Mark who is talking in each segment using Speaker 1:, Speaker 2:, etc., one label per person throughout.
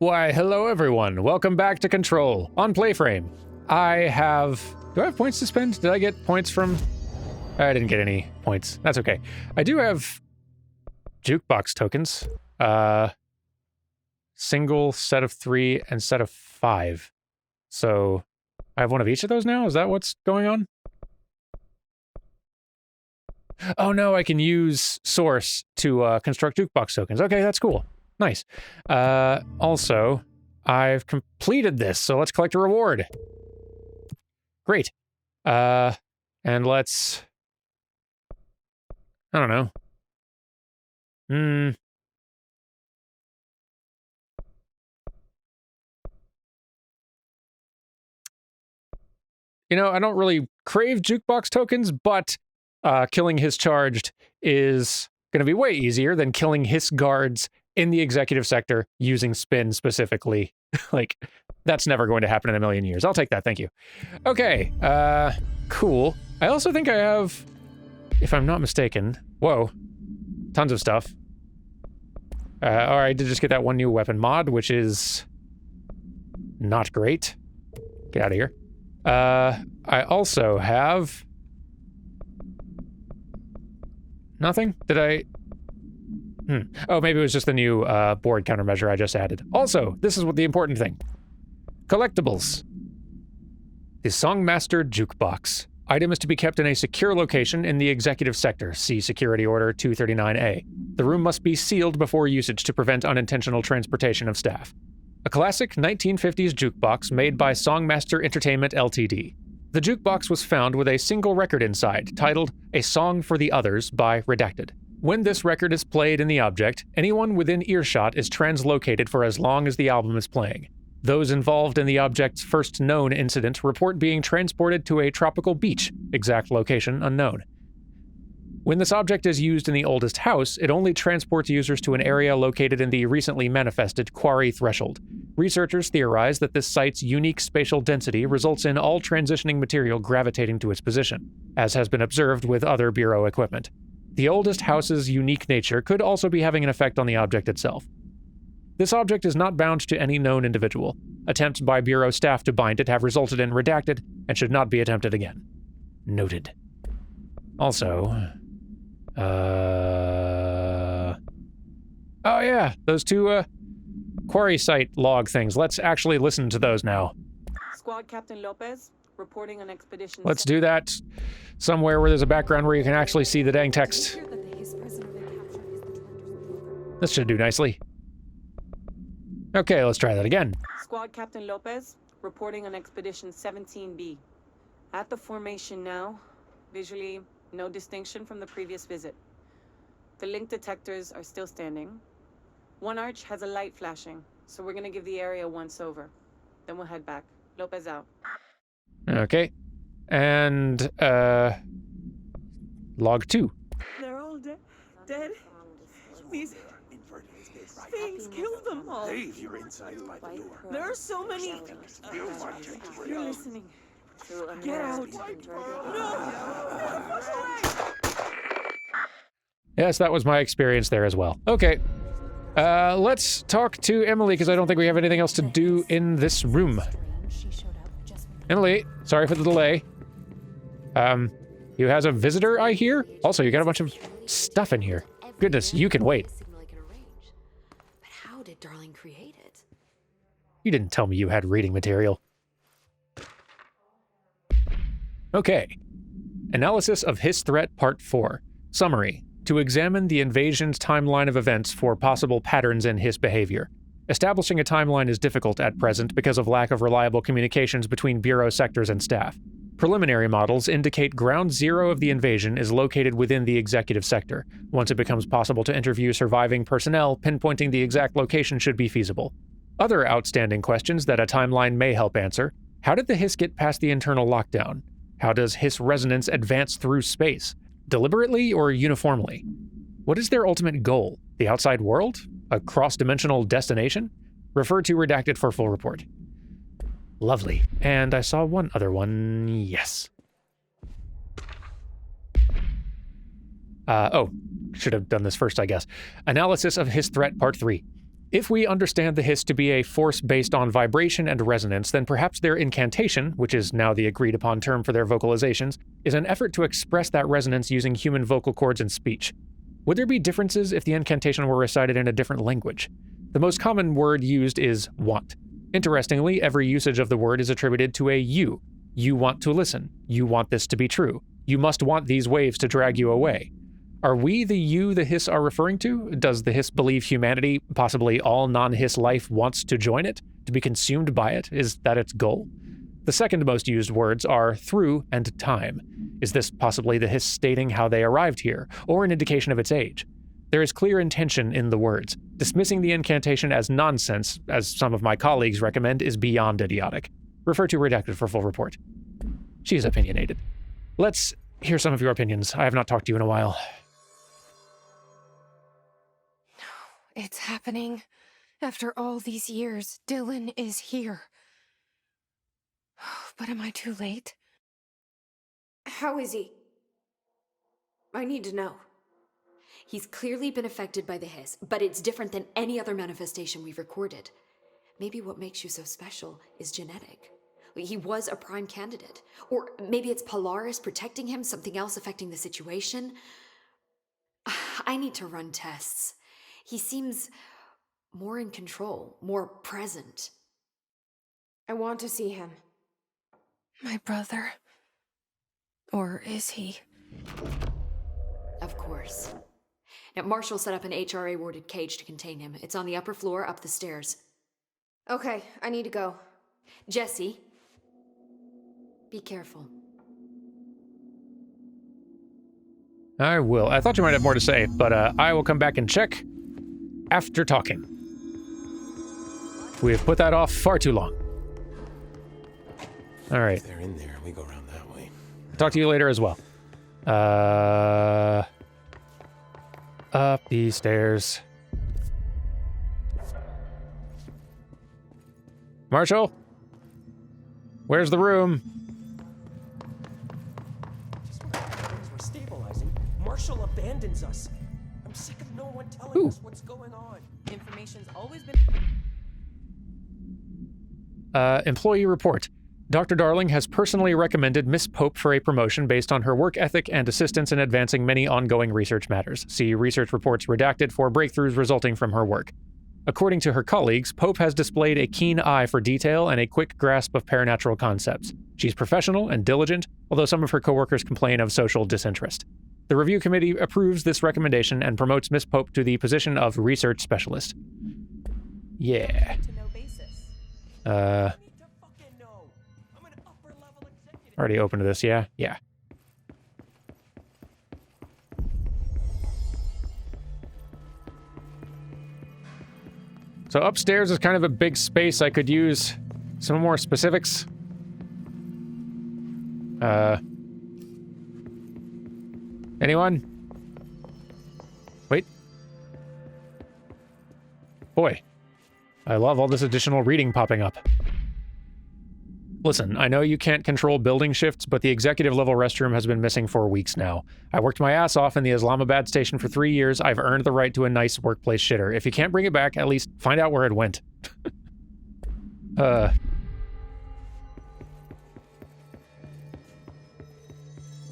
Speaker 1: Why, hello everyone. Welcome back to Control on PlayFrame. Do I have points to spend? Did I get points from... I didn't get any points. That's okay. I do have jukebox tokens. Single, set of 3, and set of 5. So I have one of each of those now? Is that what's going on? Oh no, I can use source to construct jukebox tokens. Okay, that's cool. Nice. Also, I've completed this, so let's collect a reward. Great. And let's... I don't know. You know, I don't really crave jukebox tokens, but killing his charged is going to be way easier than killing his guards in the executive sector using spin specifically. Like, that's never going to happen in a million years. I'll take that, thank you. Okay, cool. I also think I have, if I'm not mistaken, whoa, tons of stuff. Alright, I did just get that one new weapon mod, which is not great. Get out of here. I also have nothing? Did I... Oh, maybe it was just the new board countermeasure I just added. Also, this is what the important thing. Collectibles. The Songmaster Jukebox. Item is to be kept in a secure location in the executive sector. See Security Order 239A. The room must be sealed before usage to prevent unintentional transportation of staff. A classic 1950s jukebox made by Songmaster Entertainment Ltd. The jukebox was found with a single record inside, titled A Song for the Others by Redacted. When this record is played in the object, anyone within earshot is translocated for as long as the album is playing. Those involved in the object's first known incident report being transported to a tropical beach, exact location unknown. When this object is used in the oldest house, it only transports users to an area located in the recently manifested quarry threshold. Researchers theorize that this site's unique spatial density results in all transitioning material gravitating to its position, as has been observed with other Bureau equipment. The oldest house's unique nature could also be having an effect on the object itself. This object is not bound to any known individual. Attempts by Bureau staff to bind it have resulted in redacted and should not be attempted again. Noted. Also... Oh yeah, those two, quarry site log things. Let's actually listen to those now.
Speaker 2: Squad Captain Lopez, reporting on expedition...
Speaker 1: Let's do that somewhere where there's a background where you can actually see the dang text. This should do nicely. Okay, let's try that again.
Speaker 2: Squad Captain Lopez, reporting on expedition 17B. At the formation now, visually... no distinction from the previous visit. The link detectors are still standing. One arch has a light flashing, so we're gonna give the area once over. Then we'll head back. Lopez out.
Speaker 1: Okay. And, log 2.
Speaker 2: They're all dead. These things killed them all.
Speaker 3: Leave your inside by the door.
Speaker 2: There are so many. You're listening. Get out. No!
Speaker 1: Yes, that was my experience there as well. Okay. Let's talk to Emily, because I don't think we have anything else to do in this room. Emily, sorry for the delay. You has a visitor, I hear? Also, you got a bunch of stuff in here. Goodness, you can wait.
Speaker 4: But how did Darling create it?
Speaker 1: You didn't tell me you had reading material. Okay. Analysis of His Threat Part 4. Summary. To examine the invasion's timeline of events for possible patterns in his behavior. Establishing a timeline is difficult at present because of lack of reliable communications between Bureau sectors and staff. Preliminary models indicate ground zero of the invasion is located within the executive sector. Once it becomes possible to interview surviving personnel, pinpointing the exact location should be feasible. Other outstanding questions that a timeline may help answer. How did the Hiss get past the internal lockdown? How does Hiss resonance advance through space? Deliberately or uniformly? What is their ultimate goal? The outside world? A cross-dimensional destination? Refer to Redacted for full report. Lovely. And I saw one other one. Yes. Should have done this first, I guess. Analysis of His Threat Part 3. If we understand the hiss to be a force based on vibration and resonance, then perhaps their incantation, which is now the agreed upon term for their vocalizations, is an effort to express that resonance using human vocal cords and speech. Would there be differences if the incantation were recited in a different language? The most common word used is want. Interestingly, every usage of the word is attributed to a you. You want to listen. You want this to be true. You must want these waves to drag you away. Are we the you the hiss are referring to? Does the hiss believe humanity, possibly all non-hiss life, wants to join it? To be consumed by it? Is that its goal? The second most used words are through and time. Is this possibly the hiss stating how they arrived here, or an indication of its age? There is clear intention in the words. Dismissing the incantation as nonsense, as some of my colleagues recommend, is beyond idiotic. Refer to redacted for full report. She is opinionated. Let's hear some of your opinions. I have not talked to you in a while.
Speaker 5: It's happening. After all these years, Dylan is here. But am I too late?
Speaker 4: How is he? I need to know. He's clearly been affected by the hiss, but it's different than any other manifestation we've recorded. Maybe what makes you so special is genetic. He was a prime candidate. Or maybe it's Polaris protecting him, something else affecting the situation. I need to run tests. He seems more in control, more present.
Speaker 5: I want to see him. My brother. Or is he?
Speaker 4: Of course. Now, Marshall set up an HRA-warded cage to contain him. It's on the upper floor, up the stairs.
Speaker 5: Okay, I need to go.
Speaker 4: Jesse, be careful.
Speaker 1: I will. I thought you might have more to say, but I will come back and check after talking. We have put that off far too long. All right.
Speaker 3: If they're in there, we go around that way.
Speaker 1: Talk to you later as well. Up these stairs. Marshall? Where's the room?
Speaker 6: Just when things were stabilizing, Marshall abandons us. I'm sick of no one telling us what's going on.
Speaker 2: Information's always been...
Speaker 1: Employee report. Dr. Darling has personally recommended Miss Pope for a promotion based on her work ethic and assistance in advancing many ongoing research matters. See research reports redacted for breakthroughs resulting from her work. According to her colleagues, Pope has displayed a keen eye for detail and a quick grasp of paranatural concepts. She's professional and diligent, although some of her coworkers complain of social disinterest. The review committee approves this recommendation and promotes Miss Pope to the position of research specialist. Yeah.
Speaker 2: To no basis.
Speaker 1: Already opened to this, yeah? Yeah. So upstairs is kind of a big space. I could use some more specifics. Anyone? Wait. Boy. I love all this additional reading popping up. Listen, I know you can't control building shifts, but the executive level restroom has been missing for weeks now. I worked my ass off in the Islamabad station for 3 years. I've earned the right to a nice workplace shitter. If you can't bring it back, at least find out where it went.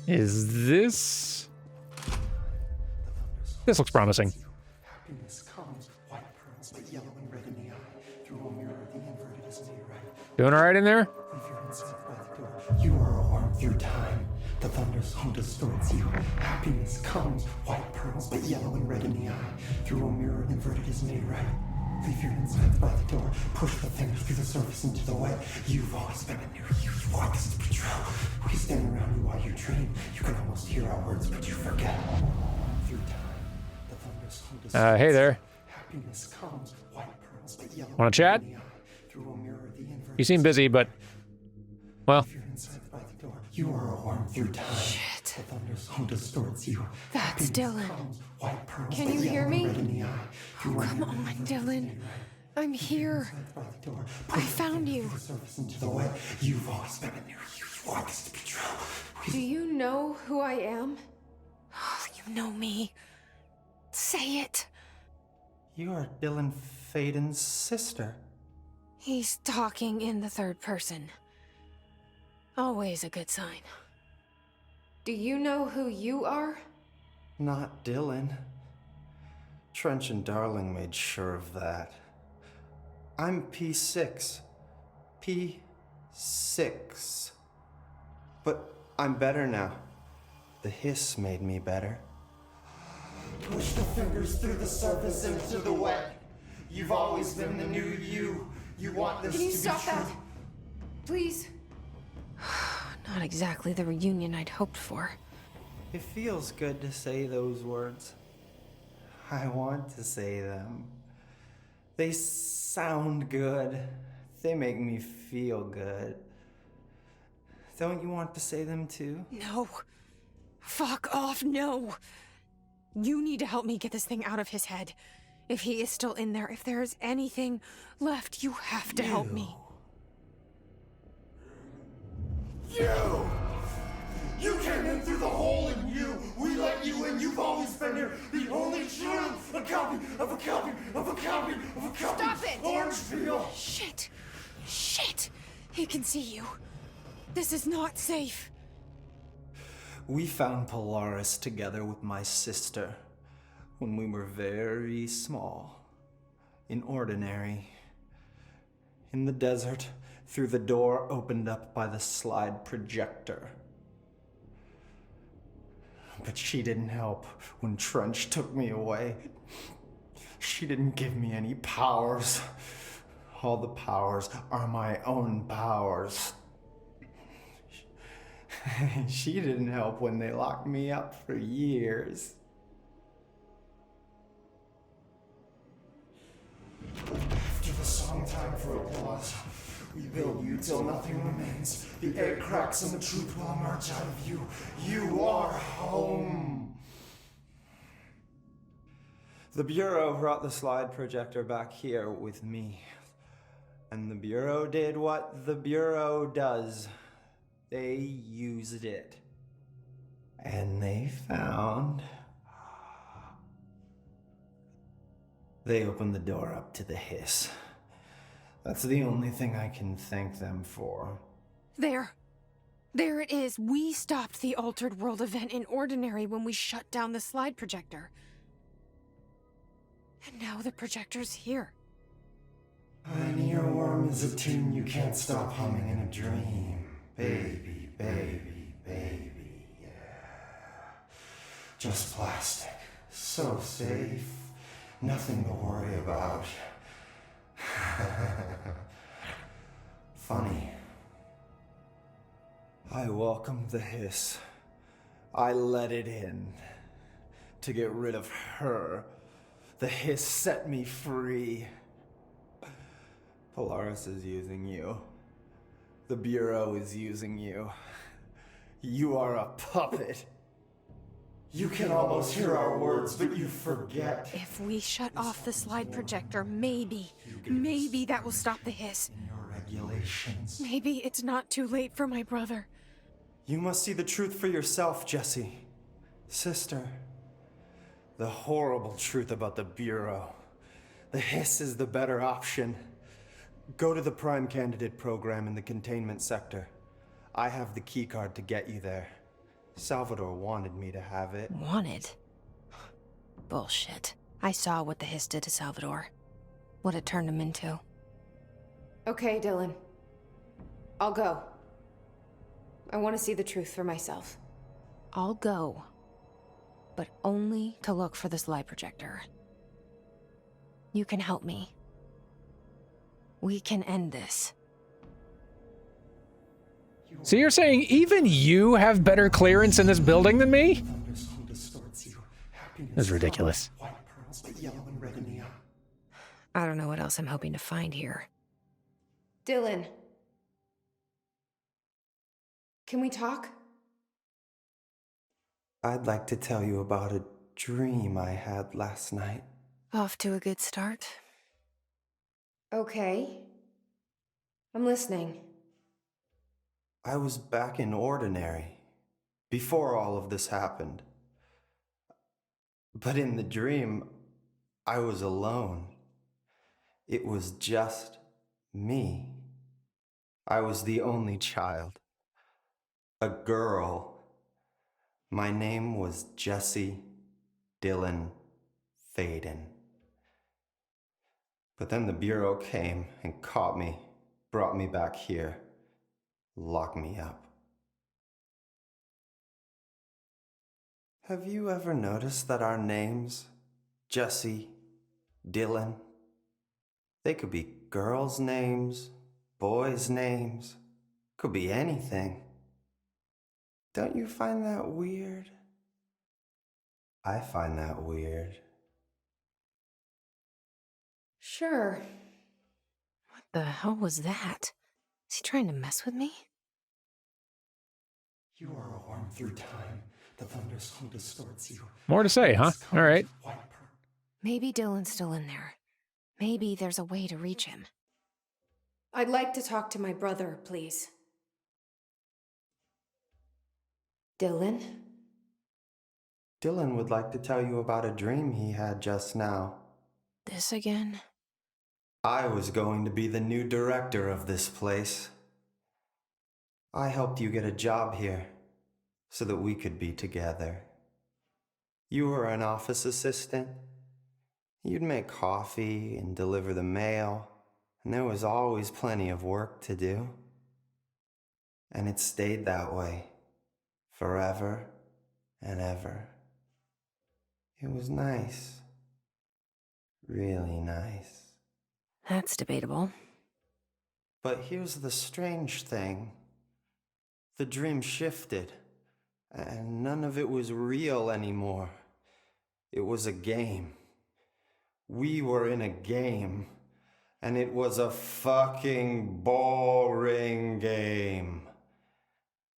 Speaker 1: Is this... This looks promising. Doing all right in there?
Speaker 7: You are a worm through time. The thunder's home distorts you. Happiness comes, white pearls, but yellow and red in the eye. Through a mirror, inverted is made right. Leave your insides by the door. Push the fingers through the surface into the way. You've always been a new you. You want this to be true. We stand around you while you dream. You can almost hear our words, but you forget. Through time, the thunder's home distorts.
Speaker 1: Hey there.
Speaker 7: Happiness comes, white pearls, but yellow.
Speaker 1: Wanna chat?
Speaker 7: Through a mirror, the inverted.
Speaker 1: You seem busy, but... Well...
Speaker 7: You are a worm through time.
Speaker 5: Shit.
Speaker 7: The thunder's home distorts you.
Speaker 5: That's Dylan. Can you hear me? Oh, come on, Dylan. I'm here. I found you.
Speaker 7: You've always been a new you. You want this to be true.
Speaker 5: Do you know who I am? Oh, you know me. Say it.
Speaker 7: You are Dylan Faden's sister.
Speaker 5: He's talking in the third person. Always a good sign.
Speaker 4: Do you know who you are?
Speaker 7: Not Dylan. Trench and Darling made sure of that. I'm P6. P6. But I'm better now. The hiss made me better. Push the fingers through the surface into the wet. You've always been the new you. You want this
Speaker 4: Can you
Speaker 7: to
Speaker 4: stop
Speaker 7: be true.
Speaker 4: that? Please?
Speaker 5: Not exactly the reunion I'd hoped for.
Speaker 7: It feels good to say those words. I want to say them. They sound good. They make me feel good. Don't you want to say them too?
Speaker 5: No. Fuck off, no. You need to help me get this thing out of his head. If he is still in there, if there is anything left, you have to help me.
Speaker 7: You came in through the hole in you. We let you in. You've always been here. The only true. A copy of a copy of a copy of a copy.
Speaker 4: Stop it!
Speaker 7: Orange peel.
Speaker 5: Shit. Shit. He can see you. This is not safe.
Speaker 7: We found Polaris together with my sister when we were very small, in Ordinary, in the desert, through the door opened up by the slide projector. But she didn't help when Trench took me away. She didn't give me any powers. All the powers are my own powers. She didn't help when they locked me up for years. After the song time for applause, we build you till nothing remains. The egg cracks and the truth will emerge out of you. You are home. The Bureau brought the slide projector back here with me. And the Bureau did what the Bureau does. They used it. And they found... They opened the door up to the hiss. That's the only thing I can thank them for.
Speaker 5: There. There it is. We stopped the Altered World event in Ordinary when we shut down the slide projector. And now the projector's here.
Speaker 7: An earworm is a tune you can't stop humming in a dream. Baby, baby, baby, yeah. Just plastic. So safe. Nothing to worry about. Funny. I welcomed the hiss. I let it in. To get rid of her. The hiss set me free. Polaris is using you. The Bureau is using you. You are a puppet. You can almost hear our words, but you forget.
Speaker 5: If we shut off the slide projector, maybe that will stop the hiss.
Speaker 7: In your regulations.
Speaker 5: Maybe it's not too late for my brother.
Speaker 7: You must see the truth for yourself, Jessie. Sister. The horrible truth about the Bureau. The hiss is the better option. Go to the Prime Candidate program in the containment sector. I have the keycard to get you there. Salvador wanted me to have it.
Speaker 5: Wanted? Bullshit. I saw what the hiss did to Salvador. What it turned him into.
Speaker 4: Okay, Dylan. I'll go. I want to see the truth for myself.
Speaker 5: I'll go. But only to look for the slide projector. You can help me. We can end this.
Speaker 1: So you're saying even you have better clearance in this building than me? That's ridiculous.
Speaker 5: I don't know what else I'm hoping to find here.
Speaker 4: Dylan. Can we talk?
Speaker 7: I'd like to tell you about a dream I had last night.
Speaker 5: Off to a good start.
Speaker 4: Okay. I'm listening.
Speaker 7: I was back in Ordinary, before all of this happened. But in the dream, I was alone. It was just me. I was the only child. A girl. My name was Jesse Dylan Faden. But then the Bureau came and caught me, brought me back here, locked me up. Have you ever noticed that our names, Jesse, Dylan, they could be girls' names, boys' names, could be anything. Don't you find that weird? I find that weird.
Speaker 4: Sure.
Speaker 5: What the hell was that? Is he trying to mess with me?
Speaker 7: You are a worm through time. The thunderstorm distorts you.
Speaker 1: More to say, huh? All right.
Speaker 5: Maybe Dylan's still in there. Maybe there's a way to reach him.
Speaker 4: I'd like to talk to my brother, please. Dylan?
Speaker 7: Dylan would like to tell you about a dream he had just now.
Speaker 5: This again?
Speaker 7: I was going to be the new director of this place. I helped you get a job here so that we could be together. You were an office assistant. You'd make coffee and deliver the mail, and there was always plenty of work to do. And it stayed that way, forever and ever. It was nice. Really nice.
Speaker 5: That's debatable.
Speaker 7: But here's the strange thing. The dream shifted, and none of it was real anymore. It was a game. We were in a game, and it was a fucking boring game.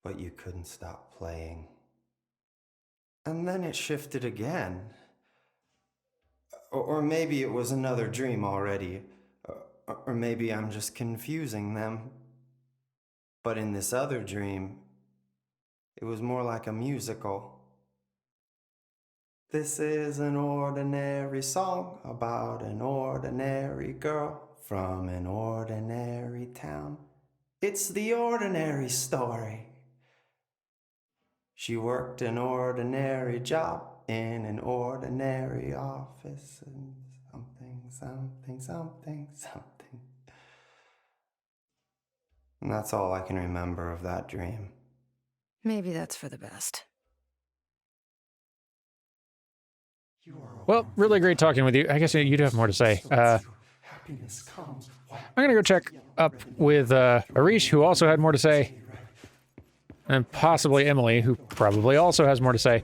Speaker 7: But you couldn't stop playing. And then it shifted again. Or maybe it was another dream already. Or maybe I'm just confusing them. But in this other dream, it was more like a musical. This is an ordinary song about an ordinary girl from an ordinary town. It's the ordinary story. She worked an ordinary job in an ordinary office and something. And that's all I can remember of that dream.
Speaker 5: Maybe that's for the best.
Speaker 1: Well, really great talking with you. I guess you'd have more to say. I'm gonna go check up with Arish, who also had more to say. And possibly Emily, who probably also has more to say.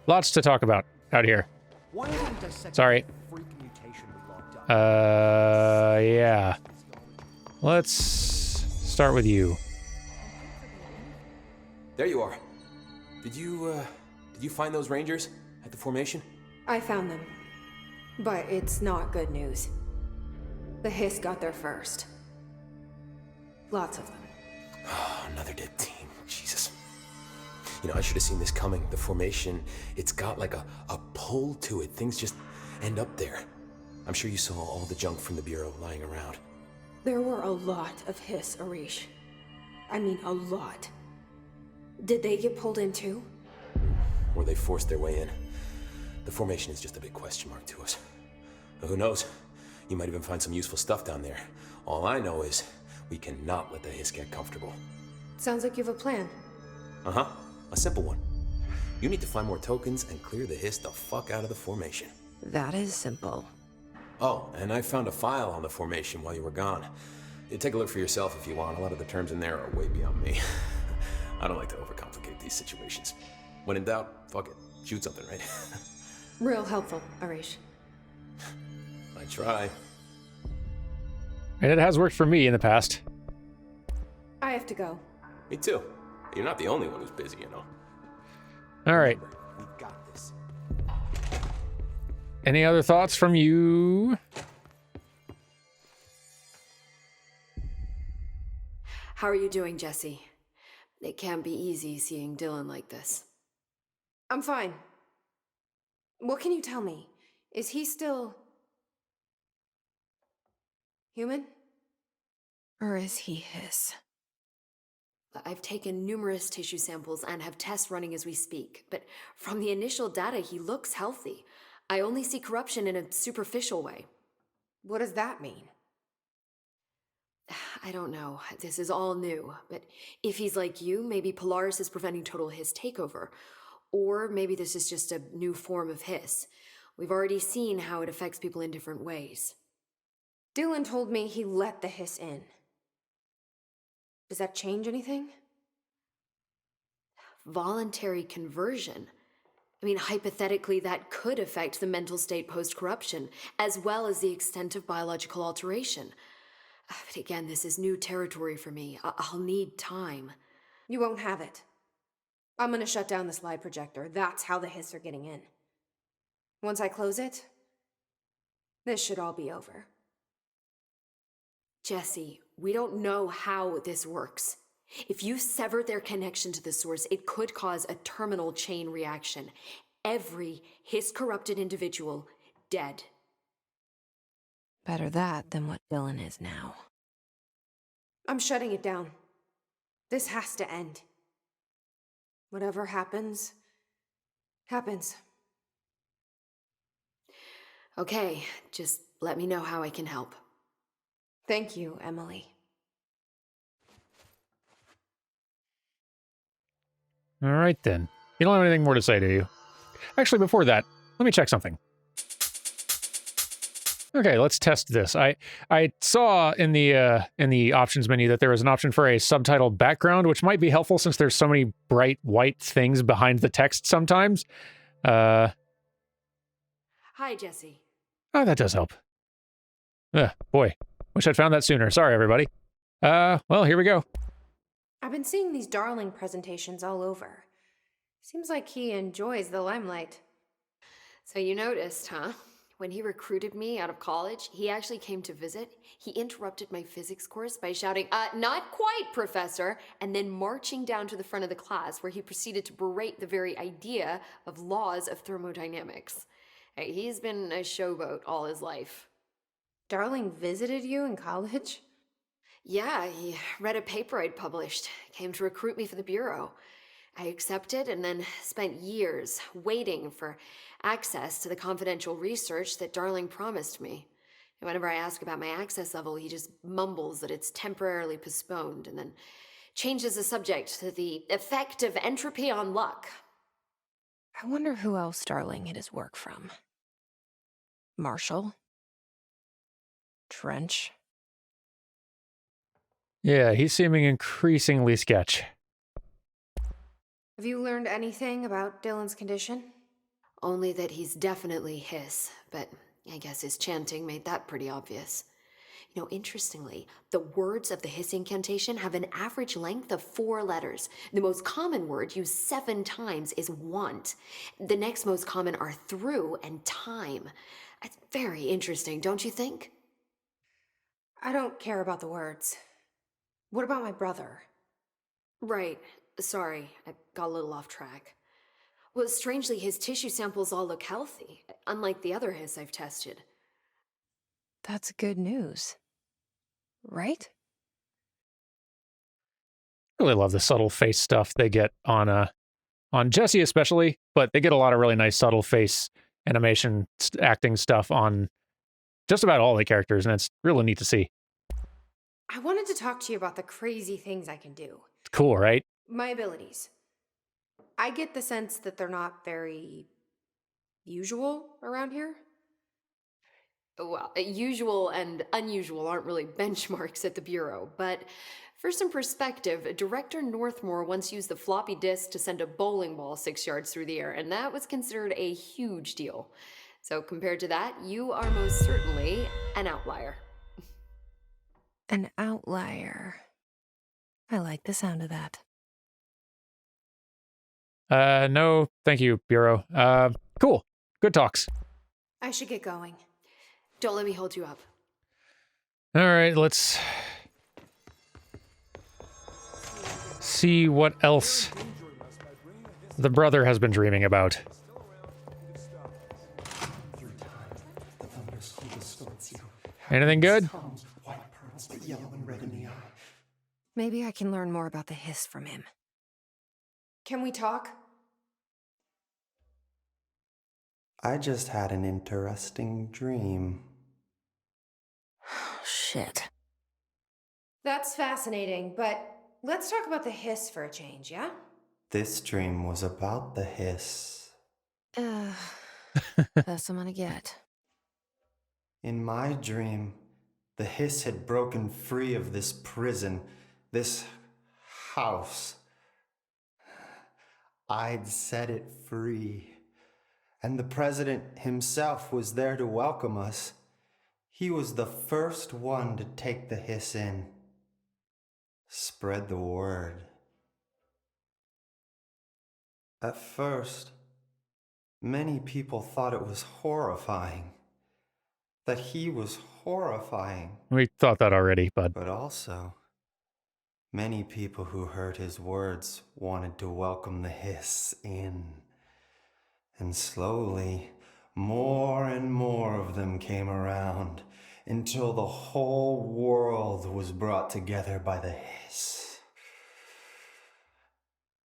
Speaker 1: Lots to talk about out here. Sorry. Yeah. Let's start with you.
Speaker 3: There you are. Did you find those rangers at the formation?
Speaker 4: I found them. But it's not good news. The Hiss got there first. Lots of them.
Speaker 3: Oh, another dead team. Jesus. You know, I should have seen this coming. The formation, it's got like a pull to it. Things just end up there. I'm sure you saw all the junk from the Bureau lying around.
Speaker 4: There were a lot of Hiss, Arish. I mean, a lot. Did they get pulled in too?
Speaker 3: Or they forced their way in. The formation is just a big question mark to us. Who knows? You might even find some useful stuff down there. All I know is we cannot let the Hiss get comfortable.
Speaker 4: Sounds like you have a plan.
Speaker 3: Uh-huh. A simple one. You need to find more tokens and clear the Hiss the fuck out of the formation.
Speaker 5: That is simple.
Speaker 3: Oh, and I found a file on the formation while you were gone. You take a look for yourself if you want. A lot of the terms in there are way beyond me. I don't like to overcomplicate these situations. When in doubt, fuck it. Shoot something, right?
Speaker 4: Real helpful, Arish.
Speaker 3: I try.
Speaker 1: And it has worked for me in the past.
Speaker 4: I have to go.
Speaker 3: Me too. You're not the only one who's busy, you know.
Speaker 1: All right.
Speaker 6: We got this.
Speaker 1: Any other thoughts from you?
Speaker 4: How are you doing, Jesse? It can't be easy seeing Dylan like this. I'm fine. What can you tell me? Is he still... human?
Speaker 5: Or is he his?
Speaker 4: I've taken numerous tissue samples and have tests running as we speak, but from the initial data, he looks healthy. I only see corruption in a superficial way. What does that mean? I don't know. This is all new, but if he's like you, maybe Polaris is preventing total Hiss takeover. Or maybe this is just a new form of Hiss. We've already seen how it affects people in different ways.
Speaker 8: Dylan told me he let the Hiss in. Does that change anything?
Speaker 4: Voluntary conversion. I mean, hypothetically, that could affect the mental state post-corruption, as well as the extent of biological alteration. But again, this is new territory for me. I'll need time.
Speaker 8: You won't have it. I'm gonna shut down the slide projector. That's how the Hiss are getting in. Once I close it, this should all be over.
Speaker 4: Jesse, we don't know how this works. If you sever their connection to the source, it could cause a terminal chain reaction. Every Hiss-corrupted individual dead.
Speaker 5: Better that than what Dylan is now.
Speaker 8: I'm shutting it down. This has to end. Whatever happens, happens.
Speaker 4: Okay, just let me know how I can help.
Speaker 8: Thank you, Emily.
Speaker 1: All right, then. You don't have anything more to say, do you? Actually, before that, let me check something. Okay, let's test this. I saw in the options menu that there was an option for a subtitle background, which might be helpful since there's so many bright white things behind the text sometimes.
Speaker 4: Hi, Jesse.
Speaker 1: Oh, that does help. Boy, wish I'd found that sooner. Sorry, everybody. Well, here we go.
Speaker 8: I've been seeing these Darling presentations all over. Seems like he enjoys the limelight.
Speaker 4: So you noticed, huh? When he recruited me out of college, he actually came to visit. He interrupted my physics course by shouting, "Not quite, Professor," and then marching down to the front of the class where he proceeded to berate the very idea of laws of thermodynamics. Hey, he's been a showboat all his life.
Speaker 8: Darling visited you in college?
Speaker 4: Yeah, he read a paper I'd published, came to recruit me for the Bureau. I accepted and then spent years waiting for access to the confidential research that Darling promised me. And whenever I ask about my access level, he just mumbles that it's temporarily postponed and then changes the subject to the effect of entropy on luck.
Speaker 5: I wonder who else Darling hid his work from. Marshall? Trench?
Speaker 1: Yeah, he's seeming increasingly sketch.
Speaker 8: Have you learned anything about Dylan's condition?
Speaker 4: Only that he's definitely Hiss, but I guess his chanting made that pretty obvious. You know, interestingly, the words of the Hiss incantation have an average length of 4 letters. The most common word used 7 times is want. The next most common are through and time. That's very interesting, don't you think?
Speaker 8: I don't care about the words. What about my brother?
Speaker 4: Right. Sorry, I got a little off track. Well, strangely, his tissue samples all look healthy, unlike the other Hiss I've tested.
Speaker 5: That's good news. Right?
Speaker 1: I really love the subtle face stuff they get on Jesse especially, but they get a lot of really nice subtle face animation acting stuff on just about all the characters, and it's really neat to see.
Speaker 8: I wanted to talk to you about the crazy things I can do.
Speaker 1: It's cool, right?
Speaker 8: My abilities. I get the sense that they're not very usual around here.
Speaker 4: Well, usual and unusual aren't really benchmarks at the Bureau, but for some perspective, Director Northmore once used the floppy disk to send a bowling ball 6 yards through the air, and that was considered a huge deal. So compared to that, you are most certainly an outlier.
Speaker 5: An outlier. I like the sound of that.
Speaker 1: No, thank you, Bureau. Cool. Good talks.
Speaker 8: I should get going.
Speaker 4: Don't let me hold you up.
Speaker 1: All right, let's see what else the brother has been dreaming about. Anything good?
Speaker 7: Comes, white pearls, but yellow and red in the eye.
Speaker 5: Maybe I can learn more about the hiss from him.
Speaker 8: Can we talk?
Speaker 7: I just had an interesting dream.
Speaker 5: Shit.
Speaker 8: That's fascinating, but let's talk about the hiss for a change, yeah?
Speaker 7: This dream was about the hiss.
Speaker 5: That's what I'm gonna get.
Speaker 7: In my dream, the hiss had broken free of this prison, this house. I'd set it free. And the president himself was there to welcome us. He was the first one to take the hiss in. Spread the word. At first, many people thought it was horrifying. That he was horrifying.
Speaker 1: We thought that already, but
Speaker 7: But also, many people who heard his words wanted to welcome the hiss in. And slowly, more and more of them came around until the whole world was brought together by the hiss.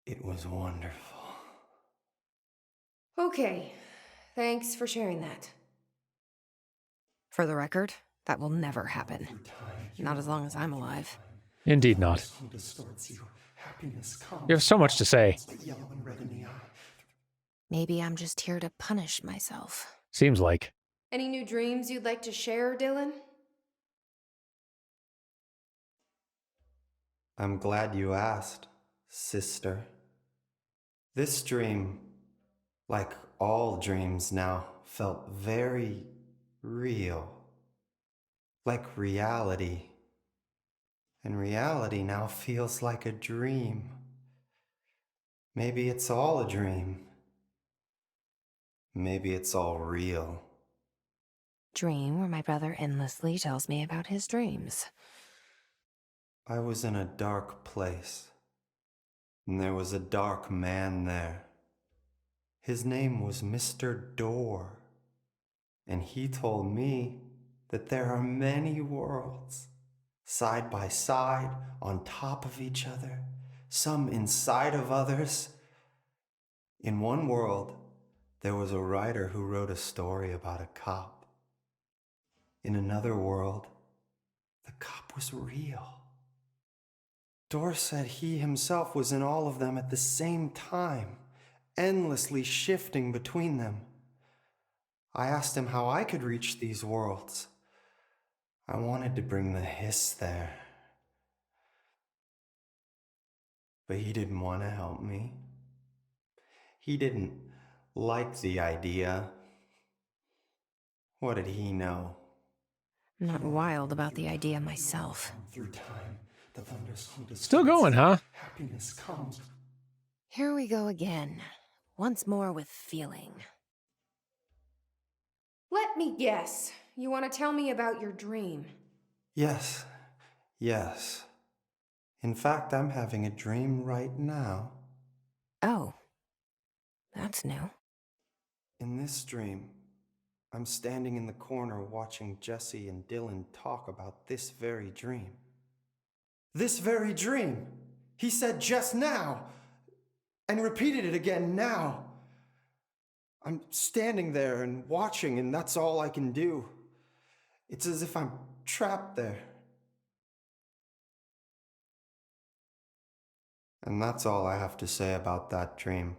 Speaker 7: It was wonderful.
Speaker 8: Okay, thanks for sharing that.
Speaker 5: For the record, that will never happen. Not as long as I'm alive.
Speaker 1: indeed not. You have so much to say.
Speaker 5: Maybe I'm just here to punish myself.
Speaker 1: Seems like.
Speaker 8: Any new dreams you'd like to share, Dylan?
Speaker 7: I'm glad you asked, sister. This dream, like all dreams now, felt very real. Like reality. And reality now feels like a dream. Maybe it's all a dream. Maybe it's all real.
Speaker 5: Dream where my brother endlessly tells me about his dreams.
Speaker 7: I was in a dark place, and there was a dark man there. His name was Mr. Door, and he told me that there are many worlds, side by side, on top of each other, some inside of others. In one world, there was a writer who wrote a story about a cop. In another world, the cop was real. Door said he himself was in all of them at the same time, endlessly shifting between them. I asked him how I could reach these worlds. I wanted to bring the hiss there. But he didn't want to help me. He didn't like the idea. What did he know?
Speaker 5: I'm not wild about the idea myself.
Speaker 7: Through time, the thunders hum to
Speaker 1: Still going, huh?
Speaker 7: Happiness comes.
Speaker 5: Here we go again. Once more with feeling.
Speaker 8: Let me guess. You want to tell me about your dream?
Speaker 7: Yes. In fact, I'm having a dream right now.
Speaker 5: Oh. That's new.
Speaker 7: In this dream, I'm standing in the corner watching Jesse and Dylan talk about this very dream. This very dream! He said just now! And repeated it again now! I'm standing there and watching, and that's all I can do. It's as if I'm trapped there. And that's all I have to say about that dream.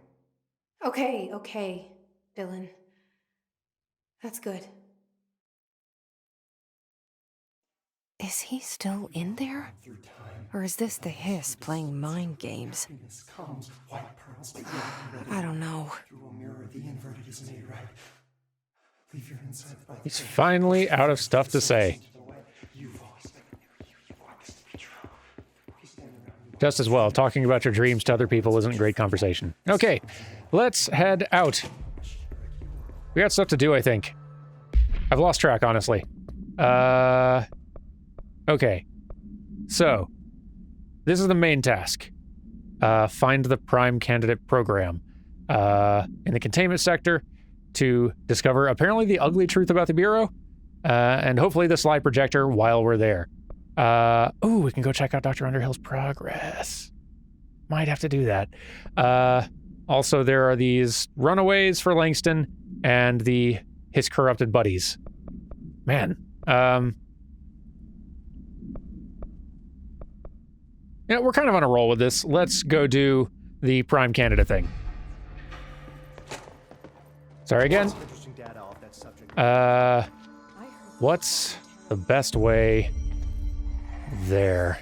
Speaker 8: Okay, Dylan. That's good.
Speaker 5: Is he still in there? Or is this the hiss playing mind games? I don't know.
Speaker 1: He's finally out of stuff to say. Just as well, talking about your dreams to other people isn't great conversation. Okay, let's head out. We got stuff to do, I think. I've lost track, honestly. Okay. So, this is the main task. Find the prime candidate program in the containment sector to discover apparently the ugly truth about the Bureau. And hopefully the slide projector while we're there. Ooh, we can go check out Dr. Underhill's progress. Might have to do that. Also, there are these runaways for Langston and his corrupted buddies. Man, yeah, we're kind of on a roll with this. Let's go do the prime candidate thing. Sorry again. What's the best way there?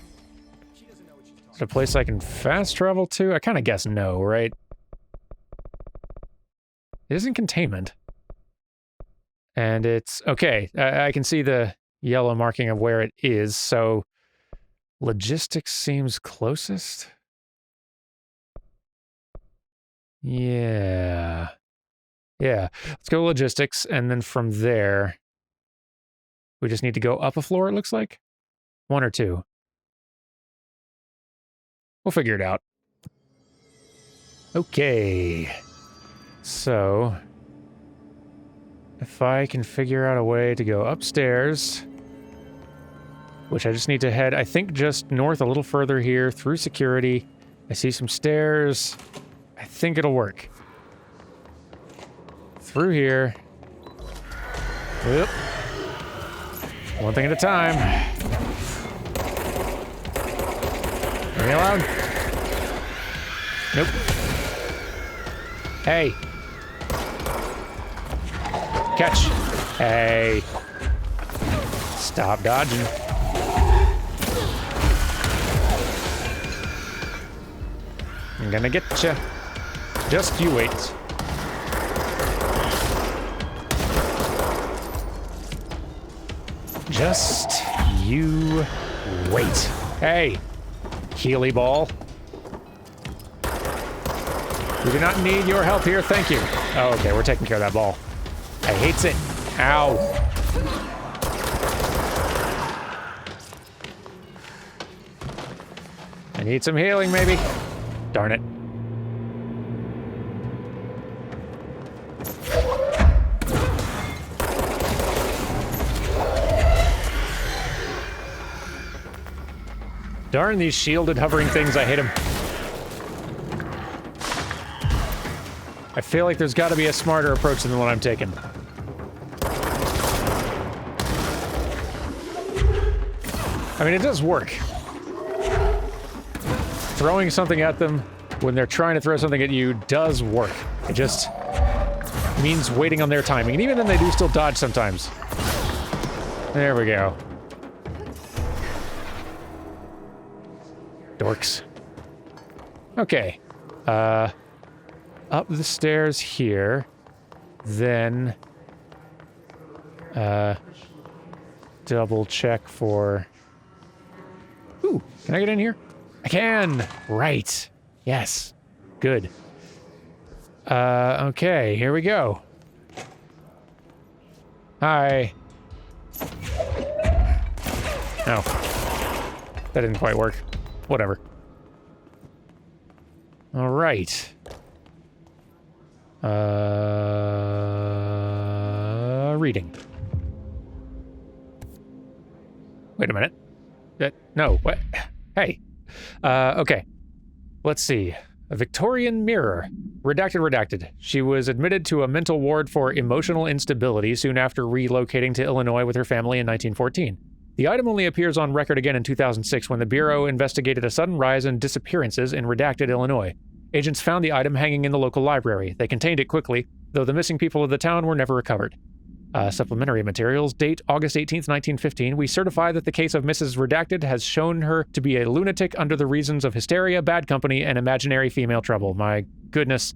Speaker 1: Is it a place I can fast travel to? I kind of guess no, right? It isn't containment. And it's... Okay, I can see the yellow marking of where it is, so... Logistics seems closest? Yeah. Yeah, let's go logistics, and then from there... We just need to go up a floor, it looks like? 1 or 2. We'll figure it out. Okay. So... If I can figure out a way to go upstairs... Which I just need to head, I think, just north a little further here, through security. I see some stairs. I think it'll work. Through here. Yep. One thing at a time. Are you allowed? Nope. Hey. Catch. Hey. Stop dodging. I'm gonna get you. Just you wait. Just you wait. Hey, Healy ball. We do not need your help here, thank you. Oh, okay, we're taking care of that ball. I hates it. Ow. I need some healing, maybe. Darn it. Darn these shielded hovering things, I hate them. I feel like there's got to be a smarter approach than the one I'm taking. I mean, it does work. Throwing something at them when they're trying to throw something at you does work. It just means waiting on their timing. And even then, they do still dodge sometimes. There we go. Dorks. Okay. Up the stairs here. Then... double check for... Ooh, can I get in here? I can! Right. Yes. Good. Okay, here we go. Hi. No. That didn't quite work. Whatever. All right. Reading. Wait a minute. No, what? Hey. Okay. Let's see. A Victorian mirror. Redacted. She was admitted to a mental ward for emotional instability soon after relocating to Illinois with her family in 1914. The item only appears on record again in 2006 when the Bureau investigated a sudden rise in disappearances in Redacted, Illinois. Agents found the item hanging in the local library. They contained it quickly, though the missing people of the town were never recovered. Supplementary materials, date August 18th, 1915. We certify that the case of Mrs. Redacted has shown her to be a lunatic under the reasons of hysteria, bad company, and imaginary female trouble. My goodness.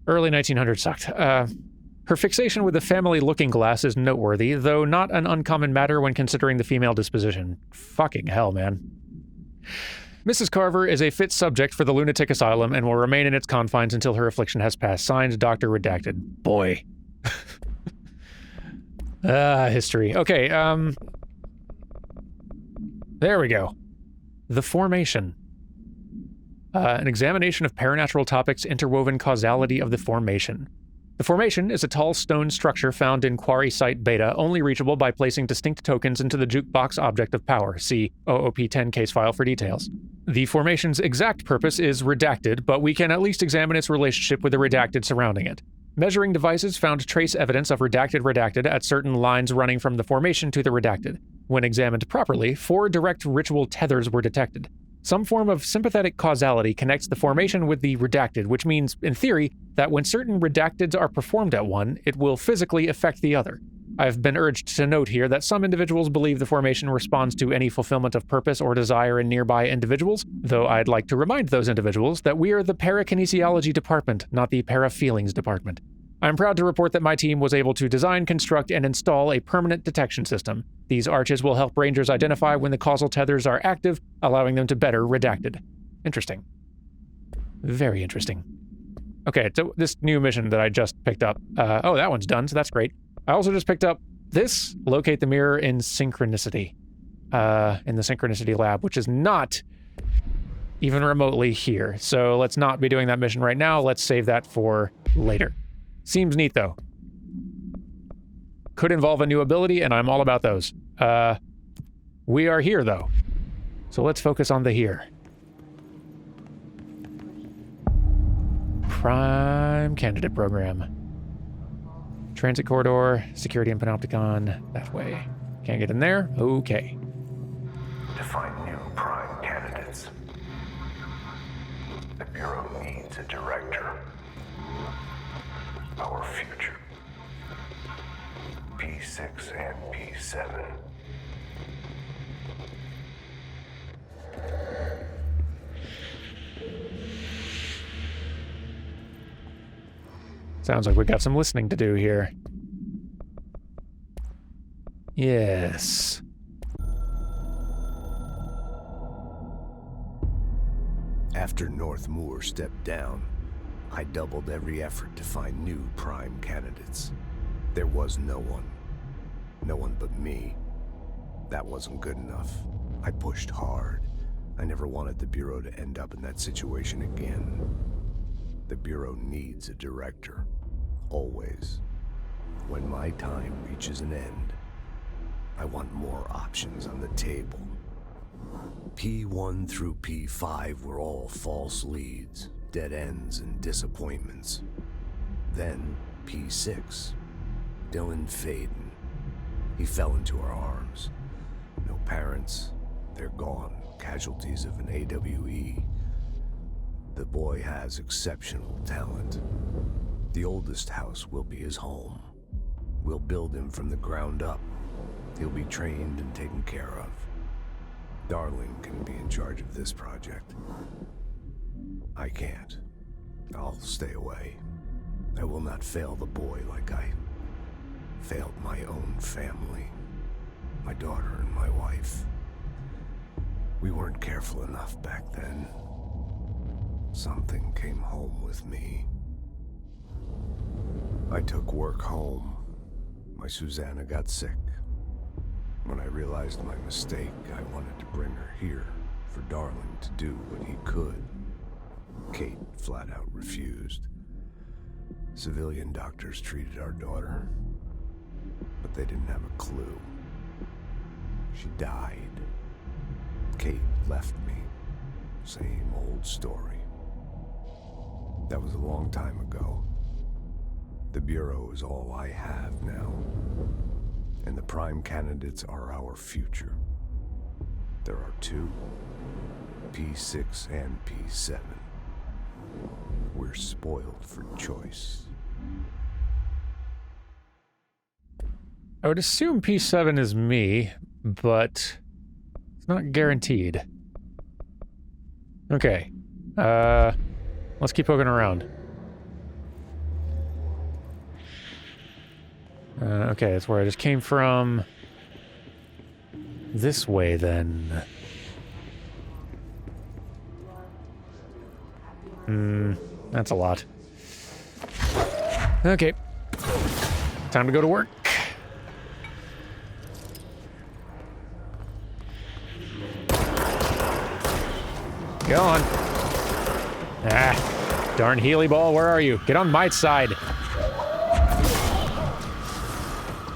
Speaker 1: Early 1900s sucked. Her fixation with the family looking glass is noteworthy, though not an uncommon matter when considering the female disposition. Fucking hell, man. Mrs. Carver is a fit subject for the lunatic asylum and will remain in its confines until her affliction has passed. Signed, Dr. Redacted. Boy. History. Okay, there we go. The Formation. An examination of paranatural topics, interwoven causality of the Formation. The formation is a tall stone structure found in Quarry Site Beta, only reachable by placing distinct tokens into the jukebox object of power. See OOP-10 case file for details. The formation's exact purpose is redacted, but we can at least examine its relationship with the redacted surrounding it. Measuring devices found trace evidence of redacted at certain lines running from the formation to the redacted. When examined properly, 4 direct ritual tethers were detected. Some form of sympathetic causality connects the formation with the redacted, which means, in theory, that when certain redacteds are performed at one, it will physically affect the other. I've been urged to note here that some individuals believe the formation responds to any fulfillment of purpose or desire in nearby individuals, though I'd like to remind those individuals that we are the parakinesiology department, not the parafeelings department. I'm proud to report that my team was able to design, construct, and install a permanent detection system. These arches will help Rangers identify when the causal tethers are active, allowing them to better redacted. Interesting. Very interesting. Okay, so this new mission that I just picked up. Oh, that one's done, so that's great. I also just picked up this, locate the mirror in synchronicity. In the synchronicity lab, which is not even remotely here. So let's not be doing that mission right now. Let's save that for later. Seems neat, though. Could involve a new ability, and I'm all about those. We are here, though. So let's focus on the here. Prime Candidate Program. Transit corridor, security and panopticon, that way. Can't get in there? Okay.
Speaker 9: Define new prime candidates. The Bureau needs a director. Our future. P6 and P7.
Speaker 1: Sounds like we got some listening to do here. Yes.
Speaker 9: After North Moore stepped down, I doubled every effort to find new prime candidates. There was no one. No one but me. That wasn't good enough. I pushed hard. I never wanted the Bureau to end up in that situation again. The Bureau needs a director. Always. When my time reaches an end, I want more options on the table. P1 through P5 were all false leads, dead ends, and disappointments. Then P6, Dylan Faden. He fell into our arms. No parents, they're gone, casualties of an AWE. The boy has exceptional talent. The oldest house will be his home. We'll build him from the ground up. He'll be trained and taken care of. Darling can be in charge of this project. I can't. I'll stay away. I will not fail the boy like I failed my own family, my daughter and my wife. We weren't careful enough back then. Something came home with me. I took work home. My Susanna got sick. When I realized my mistake, I wanted to bring her here for Darling to do what he could. Kate flat out refused. Civilian doctors treated our daughter, but they didn't have a clue. She died. Kate left me. Same old story. That was a long time ago. The Bureau is all I have now. And the prime candidates are our future. There are 2, P6 and P7. We're spoiled for choice.
Speaker 1: I would assume P7 is me, but it's not guaranteed. Okay. Let's keep poking around. Okay, that's where I just came from. This way, then. That's a lot. Okay. Time to go to work. Go on. Ah, darn Healy Ball, where are you? Get on my side.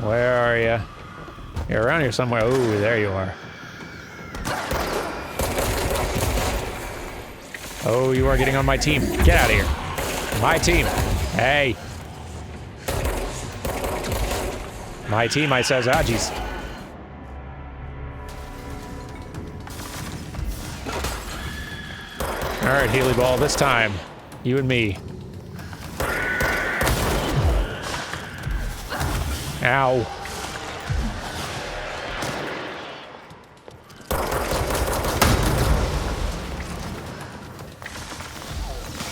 Speaker 1: Where are you? You're around here somewhere. Ooh, there you are. Oh, you are getting on my team. Get out of here. My team. Hey. My team, I says. Ah, jeez. Alright, Healy Ball, this time. You and me. Ow.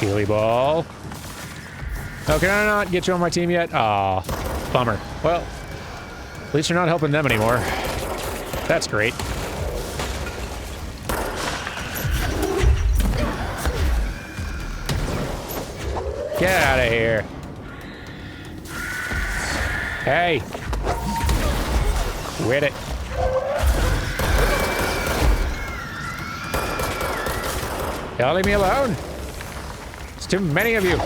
Speaker 1: Healy Ball. Oh, can I not get you on my team yet? Aw, bummer. Well, at least you're not helping them anymore. That's great. Get out of here. Hey. Quit it. Y'all leave me alone. It's too many of you.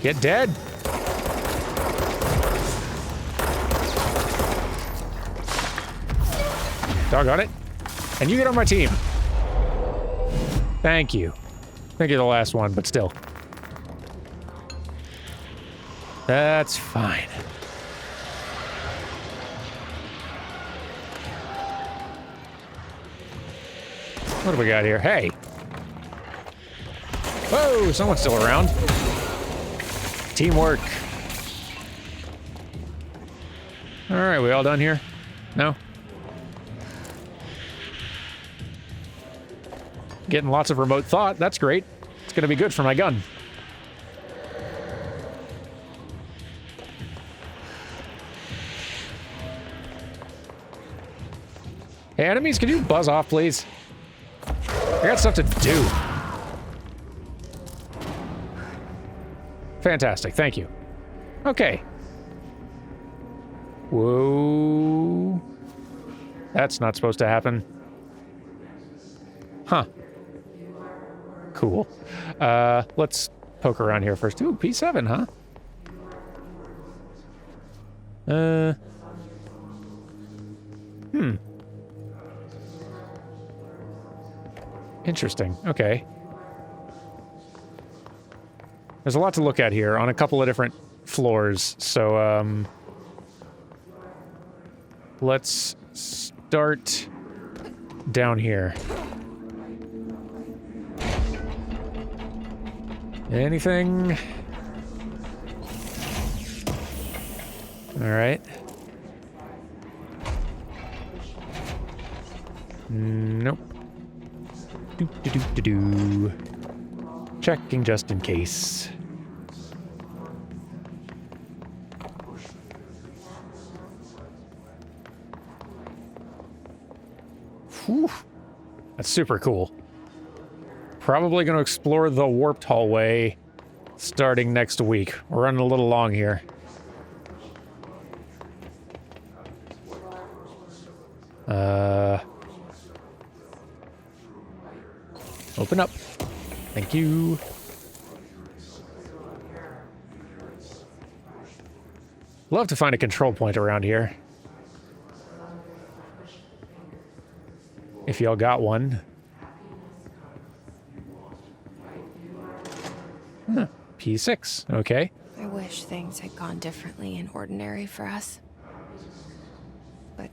Speaker 1: Get dead. Doggone it. And you get on my team. Thank you. I think you're the last one, but still. That's fine. What do we got here? Hey. Whoa, someone's still around. Teamwork. All right, we all done here? No? Getting lots of remote thought. That's great. It's going to be good for my gun. Hey, enemies, can you buzz off, please? I got stuff to do. Fantastic. Thank you. Okay. Whoa. That's not supposed to happen. Huh. Cool. Let's poke around here first. Ooh, P7, huh? Interesting. Okay. There's a lot to look at here on a couple of different floors, so, let's start down here. Anything? All right. Nope. Do. Checking just in case. Whew. That's super cool. Probably going to explore the warped hallway starting next week. We're running a little long here. Open up. Thank you. Love to find a control point around here. If y'all got one. Huh. P6. Okay.
Speaker 5: I wish things had gone differently in Ordinary for us. But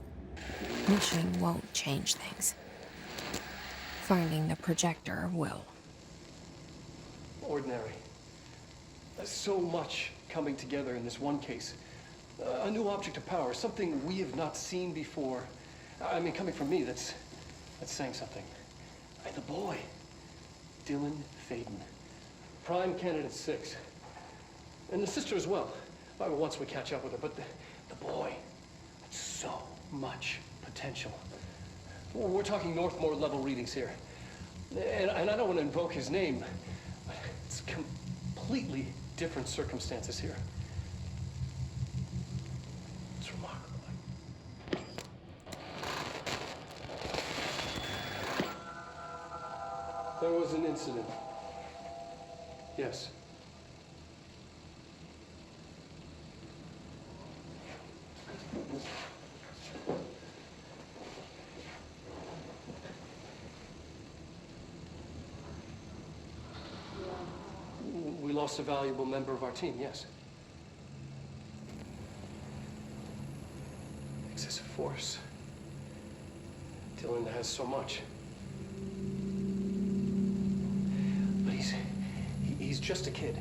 Speaker 5: mission won't change things. Finding the projector will.
Speaker 10: Ordinary. There's so much coming together in this one case. A new object of power, something we have not seen before. I mean, coming from me, that's saying something. And the boy, Dylan Faden, prime candidate 6. And the sister as well, once we catch up with her. But the boy, so much potential. We're talking Northmore level readings here. And I don't want to invoke his name. It's completely different circumstances here. It's remarkable. There was an incident. Yes. We lost a valuable member of our team, yes. Excessive force. Dylan has so much. But he's just a kid.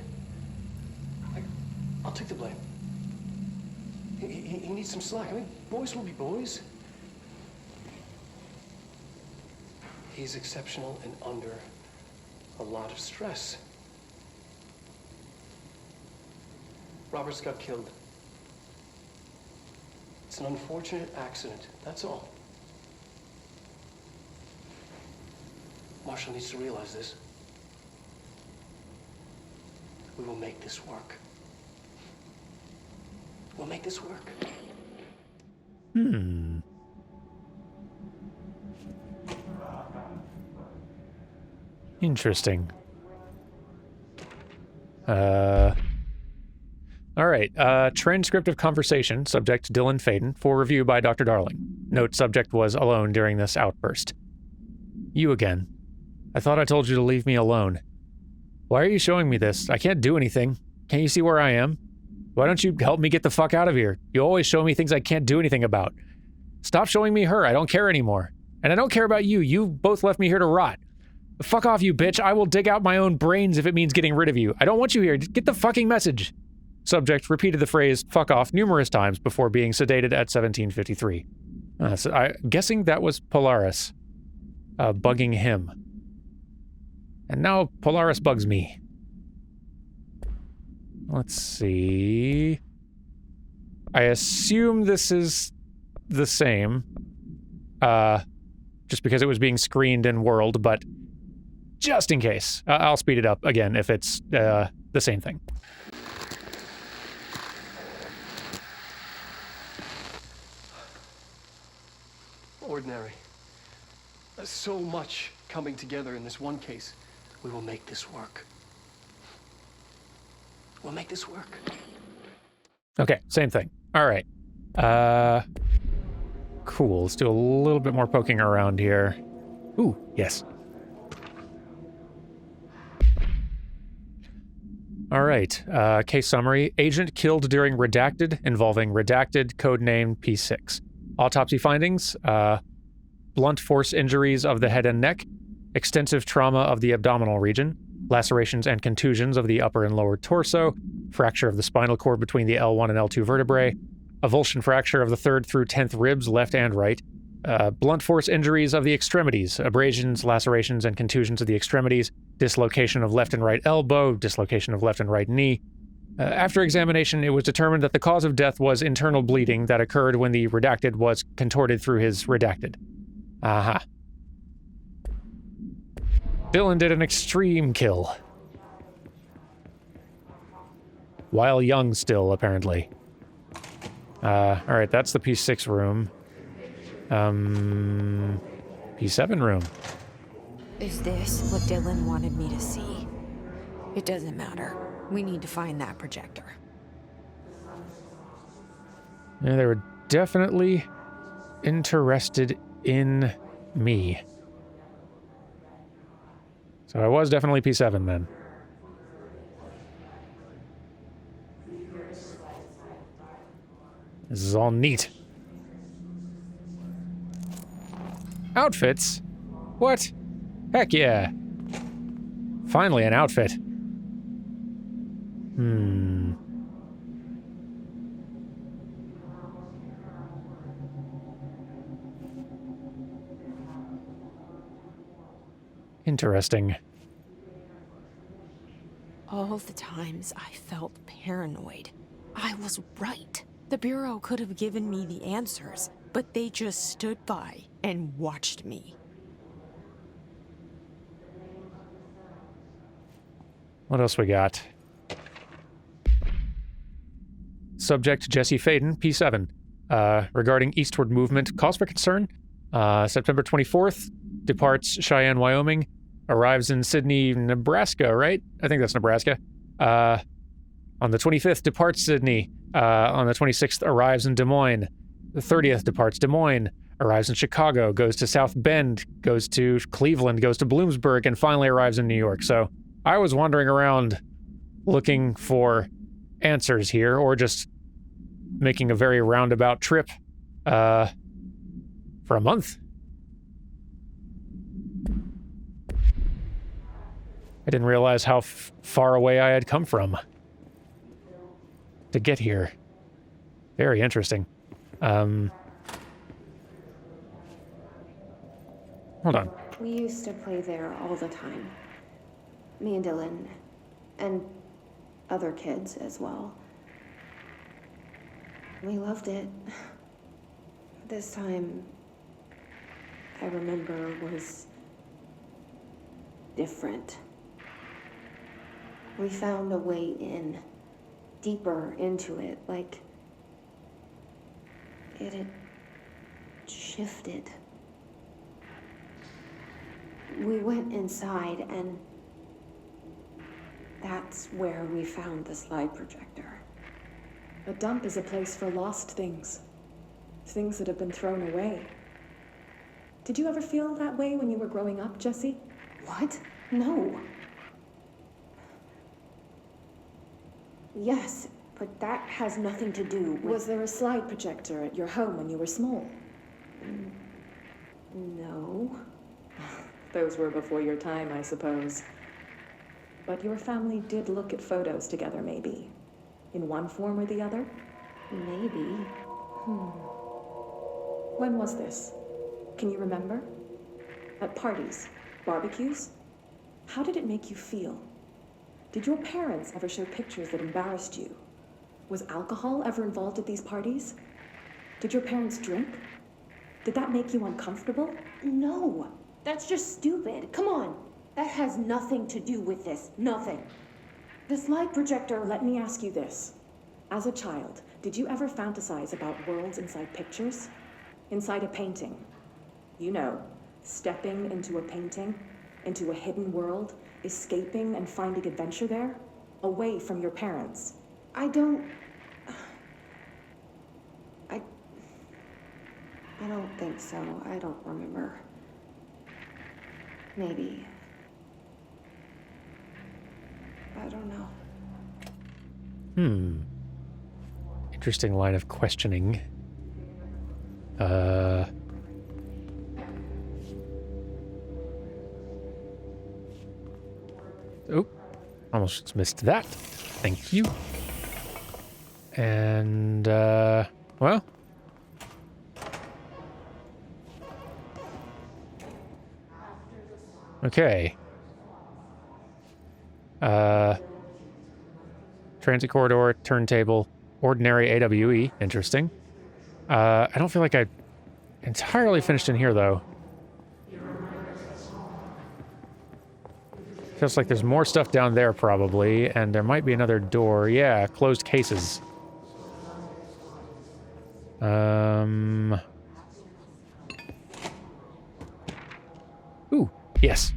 Speaker 10: I'll take the blame. He needs some slack. I mean, boys will be boys. He's exceptional and under a lot of stress. Roberts got killed. It's an unfortunate accident, that's all. Marshall needs to realize this. We will make this work. We'll make this work.
Speaker 1: Interesting. All right. Transcript of conversation. Subject Dylan Faden. For review by Dr. Darling. Note: subject was alone during this outburst. You again. I thought I told you to leave me alone. Why are you showing me this? I can't do anything. Can't you see where I am? Why don't you help me get the fuck out of here? You always show me things I can't do anything about. Stop showing me her. I don't care anymore. And I don't care about you. You both left me here to rot. Fuck off, you bitch. I will dig out my own brains if it means getting rid of you. I don't want you here. Get the fucking message. Subject repeated the phrase fuck off numerous times before being sedated at 1753. So I'm guessing that was Polaris bugging him. And now Polaris bugs me. Let's see. I assume this is the same. Just because it was being screened in World, but just in case. I'll speed it up again if it's the same thing.
Speaker 10: Ordinary. So much coming together in this one case. We will make this work. We'll make this work.
Speaker 1: Okay, same thing. All right. Cool. Let's do a little bit more poking around here. Ooh, yes. All right. Case summary. Agent killed during Redacted, involving Redacted, codename P6. Autopsy findings. Blunt force injuries of the head and neck. Extensive trauma of the abdominal region. Lacerations and contusions of the upper and lower torso. Fracture of the spinal cord between the L1 and L2 vertebrae. Avulsion fracture of the 3rd through 10th ribs, left and right. Blunt force injuries of the extremities. Abrasions, lacerations, and contusions of the extremities. Dislocation of left and right elbow. Dislocation of left and right knee. After examination, it was determined that the cause of death was internal bleeding that occurred when the Redacted was contorted through his Redacted. Aha. Dylan did an extreme kill. While young still, apparently. Alright, that's the P6 room. P7 room.
Speaker 5: Is this what Dylan wanted me to see? It doesn't matter. We need to find that projector.
Speaker 1: Yeah, they were definitely interested in me. So I was definitely P7 then. This is all neat. Outfits? What? Heck yeah. Finally an outfit. Interesting.
Speaker 5: All the times I felt paranoid, I was right. The Bureau could have given me the answers, but they just stood by and watched me.
Speaker 1: What else we got? Subject Jesse Faden, P7. Regarding eastward movement, cause for concern. September 24th, departs Cheyenne, Wyoming. arrives in Sydney, Nebraska, right? I think that's Nebraska. On the 25th, departs Sydney. On the 26th, arrives in Des Moines. The 30th, departs Des Moines. Arrives in Chicago, goes to South Bend, goes to Cleveland, goes to Bloomsburg, and finally arrives in New York. So I was wandering around looking for answers here, or just making a very roundabout trip for a month. I didn't realize how far away I had come from to get here. Very interesting. Hold on.
Speaker 8: We used to play there all the time. Me and Dylan, and other kids as well. We loved it. This time, I remember, was different. We found a way in, deeper into it, like it had shifted. We went inside, and that's where we found the slide projector.
Speaker 11: A dump is a place for lost things. Things that have been thrown away. Did you ever feel that way when you were growing up, Jesse?
Speaker 8: What? No. Yes, but that has nothing to do with...
Speaker 11: Was there a slide projector at your home when you were small?
Speaker 8: No.
Speaker 11: Those were before your time, I suppose. But your family did look at photos together, maybe. In one form or the other?
Speaker 8: Maybe.
Speaker 11: When was this? Can you remember? At parties? Barbecues? How did it make you feel? Did your parents ever show pictures that embarrassed you? Was alcohol ever involved at these parties? Did your parents drink? Did that make you uncomfortable?
Speaker 8: No, that's just stupid. Come on. That has nothing to do with this. Nothing.
Speaker 11: The slide projector, let me ask you this. As a child, did you ever fantasize about worlds inside pictures? Inside a painting? You know, stepping into a painting, into a hidden world, escaping and finding adventure there, away from your parents.
Speaker 8: I don't think so. I don't remember. Maybe. I don't know.
Speaker 1: Interesting line of questioning. Oh, almost missed that. Thank you. And, well. Okay. Transit corridor, turntable, ordinary AWE. Interesting. I don't feel like I entirely finished in here, though. Feels like there's more stuff down there, probably, and there might be another door. Yeah, closed cases. Ooh, yes.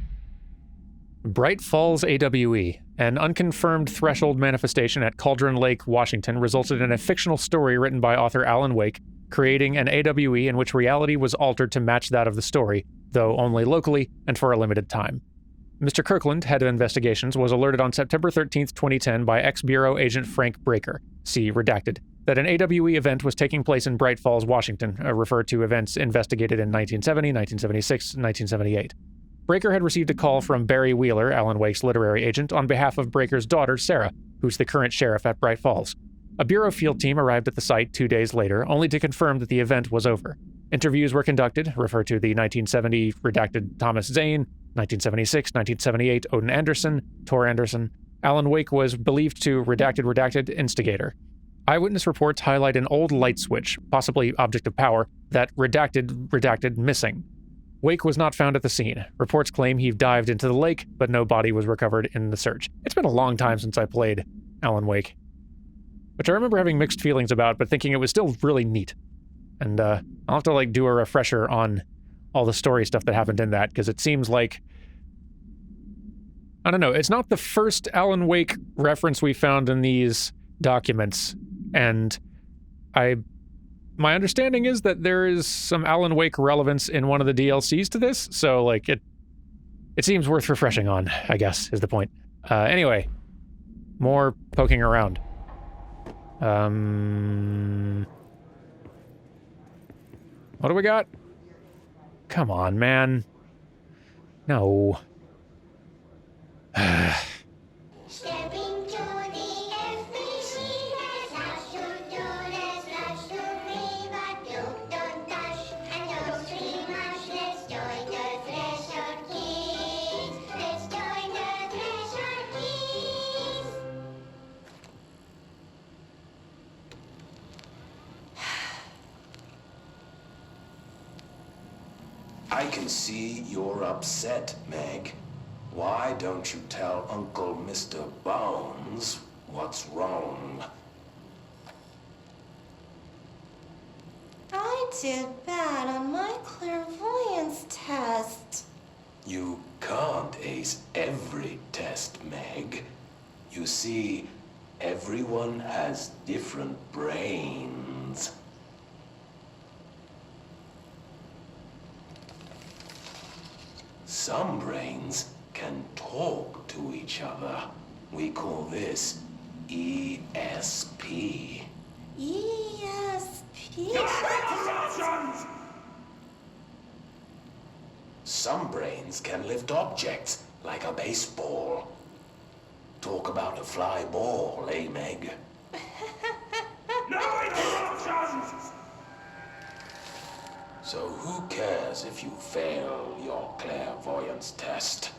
Speaker 1: Bright Falls AWE, an unconfirmed threshold manifestation at Cauldron Lake, Washington, resulted in a fictional story written by author Alan Wake, creating an AWE in which reality was altered to match that of the story, though only locally and for a limited time. Mr. Kirkland, head of investigations, was alerted on September 13th, 2010 by ex-Bureau agent Frank Breaker, see Redacted, that an AWE event was taking place in Bright Falls, Washington, referred to events investigated in 1970, 1976, and 1978. Breaker had received a call from Barry Wheeler, Alan Wake's literary agent, on behalf of Breaker's daughter, Sarah, who's the current sheriff at Bright Falls. A Bureau field team arrived at the site 2 days later, only to confirm that the event was over. Interviews were conducted, referred to the 1970 redacted Thomas Zane, 1976, 1978 Odin Anderson, Tor Anderson. Alan Wake was believed to redacted instigator. Eyewitness reports highlight an old light switch, possibly object of power, that redacted missing. Wake was not found at the scene. Reports claim he dived into the lake, but no body was recovered in the search. It's been a long time since I played Alan Wake, which I remember having mixed feelings about, but thinking it was still really neat. And I'll have to do a refresher on all the story stuff that happened in that, because it seems like I don't know. It's not the first Alan Wake reference we found in these documents, and my understanding is that there is some Alan Wake relevance in one of the DLCs to this, so, like, it seems worth refreshing on, I guess, is the point. Anyway, more poking around. What do we got? Come on, man. No.
Speaker 3: I can see you're upset, Meg. Why don't you tell Uncle Mr. Bones what's wrong?
Speaker 12: I did bad on my clairvoyance test.
Speaker 3: You can't ace every test, Meg. You see, everyone has different brains. Some brains can talk to each other. We call this ESP.
Speaker 12: ESP?
Speaker 3: Some brains can lift objects, like a baseball. Talk about a fly ball, eh, Meg? No interruptions! So who cares if you fail your clairvoyance test?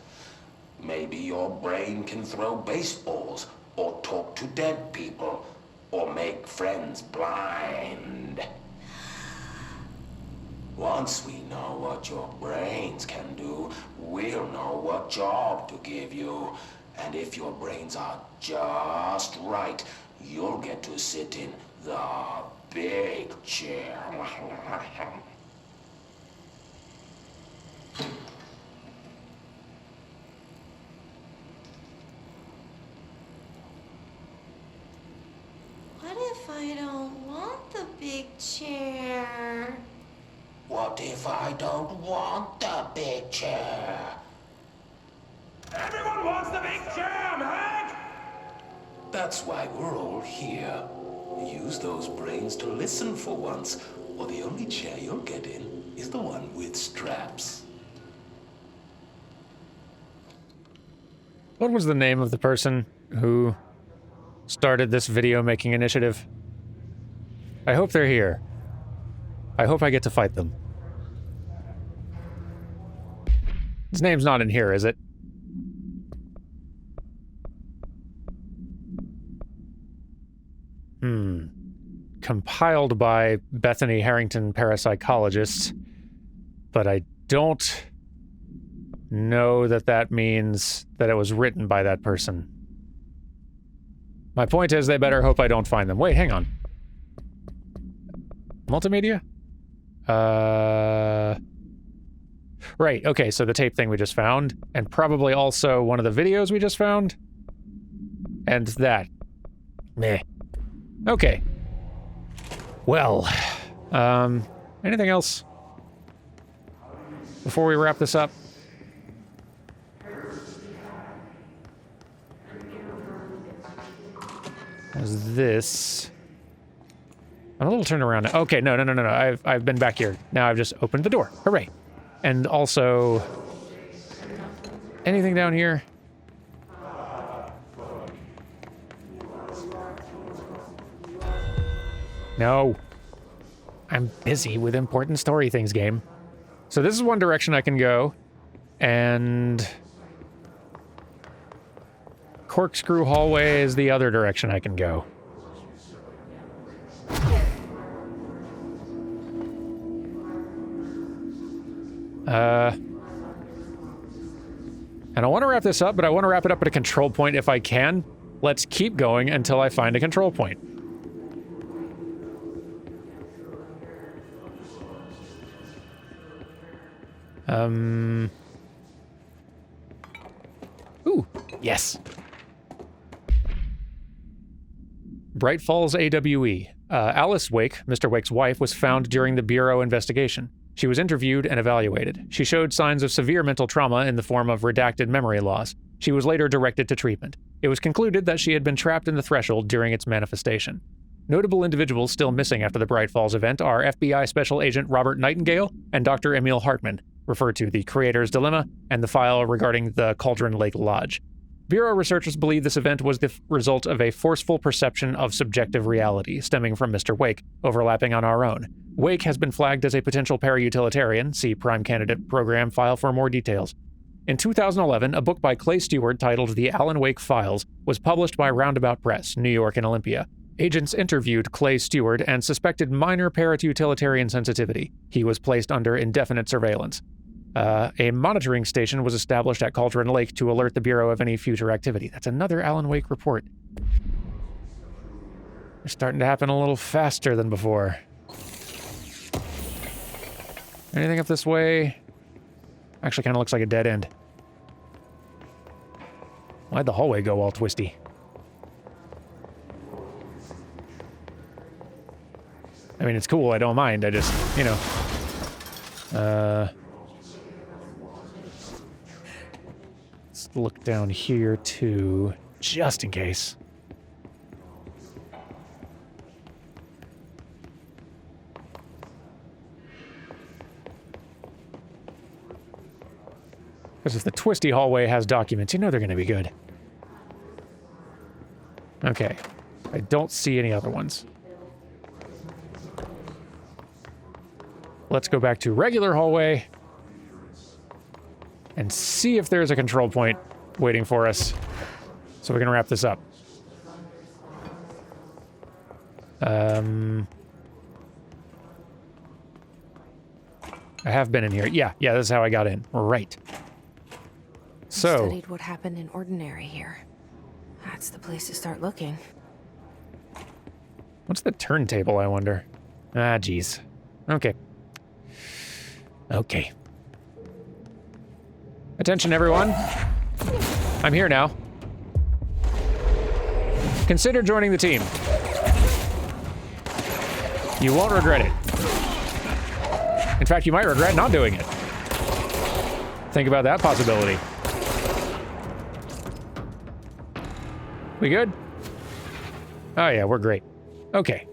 Speaker 3: Maybe your brain can throw baseballs, or talk to dead people, or make friends blind. Once we know what your brains can do, we'll know what job to give you. And if your brains are just right, you'll get to sit in the big chair.
Speaker 12: What if I don't want the big chair?
Speaker 3: What if I don't want the big chair?
Speaker 6: Everyone wants the big chair, Meg!
Speaker 3: That's why we're all here. Use those brains to listen for once, or the only chair you'll get in is the one with straps.
Speaker 1: What was the name of the person who started this video making initiative? I hope they're here. I hope I get to fight them. His name's not in here, is it? Compiled by Bethany Harrington parapsychologists, but I don't know that that means that it was written by that person. My point is, they better hope I don't find them. Wait, hang on. Multimedia? Right, okay, so the tape thing we just found, and probably also one of the videos we just found, and that. Meh. Okay. Well, anything else before we wrap this up? Is this? I'm a little turned around now. Okay, no. I've been back here. Now I've just opened the door. Hooray. And also, anything down here? No. I'm busy with important story things, game. So this is one direction I can go, and corkscrew hallway is the other direction I can go. And I want to wrap this up, but I want to wrap it up at a control point if I can. Let's keep going until I find a control point. Ooh, Yes. Bright Falls AWE. Alice Wake, Mr. Wake's wife, was found during the Bureau investigation. She was interviewed and evaluated. She showed signs of severe mental trauma in the form of redacted memory loss. She was later directed to treatment. It was concluded that she had been trapped in the threshold during its manifestation. Notable individuals still missing after the Bright Falls event are FBI Special Agent Robert Nightingale and Dr. Emil Hartman, referred to the Creator's Dilemma and the file regarding the Cauldron Lake Lodge. Bureau researchers believe this event was the result of a forceful perception of subjective reality stemming from Mr. Wake, overlapping on our own. Wake has been flagged as a potential para-utilitarian. See Prime Candidate Program file for more details. In 2011, a book by Clay Stewart titled The Alan Wake Files was published by Roundabout Press, New York and Olympia. Agents interviewed Clay Stewart and suspected minor para-utilitarian sensitivity. He was placed under indefinite surveillance. A monitoring station was established at Cauldron Lake to alert the Bureau of any future activity. That's another Alan Wake report. They're starting to happen a little faster than before. Anything up this way? Actually, kind of looks like a dead end. Why'd the hallway go all twisty? I mean, it's cool, I don't mind, I just, you know. Let's look down here, too, just in case. Because if the twisty hallway has documents, you know they're going to be good. Okay. I don't see any other ones. Let's go back to regular hallway and see if there's a control point waiting for us so we can wrap this up. I have been in here. Yeah, this is how I got in. Right. So,
Speaker 5: Studied what happened in Ordinary here. That's the place to start looking.
Speaker 1: what's the turntable, I wonder? Ah, geez. Okay. Okay. Attention, everyone. I'm here now. Consider joining the team. You won't regret it. In fact, you might regret not doing it. Think about that possibility. We good? Oh yeah, we're great. Okay.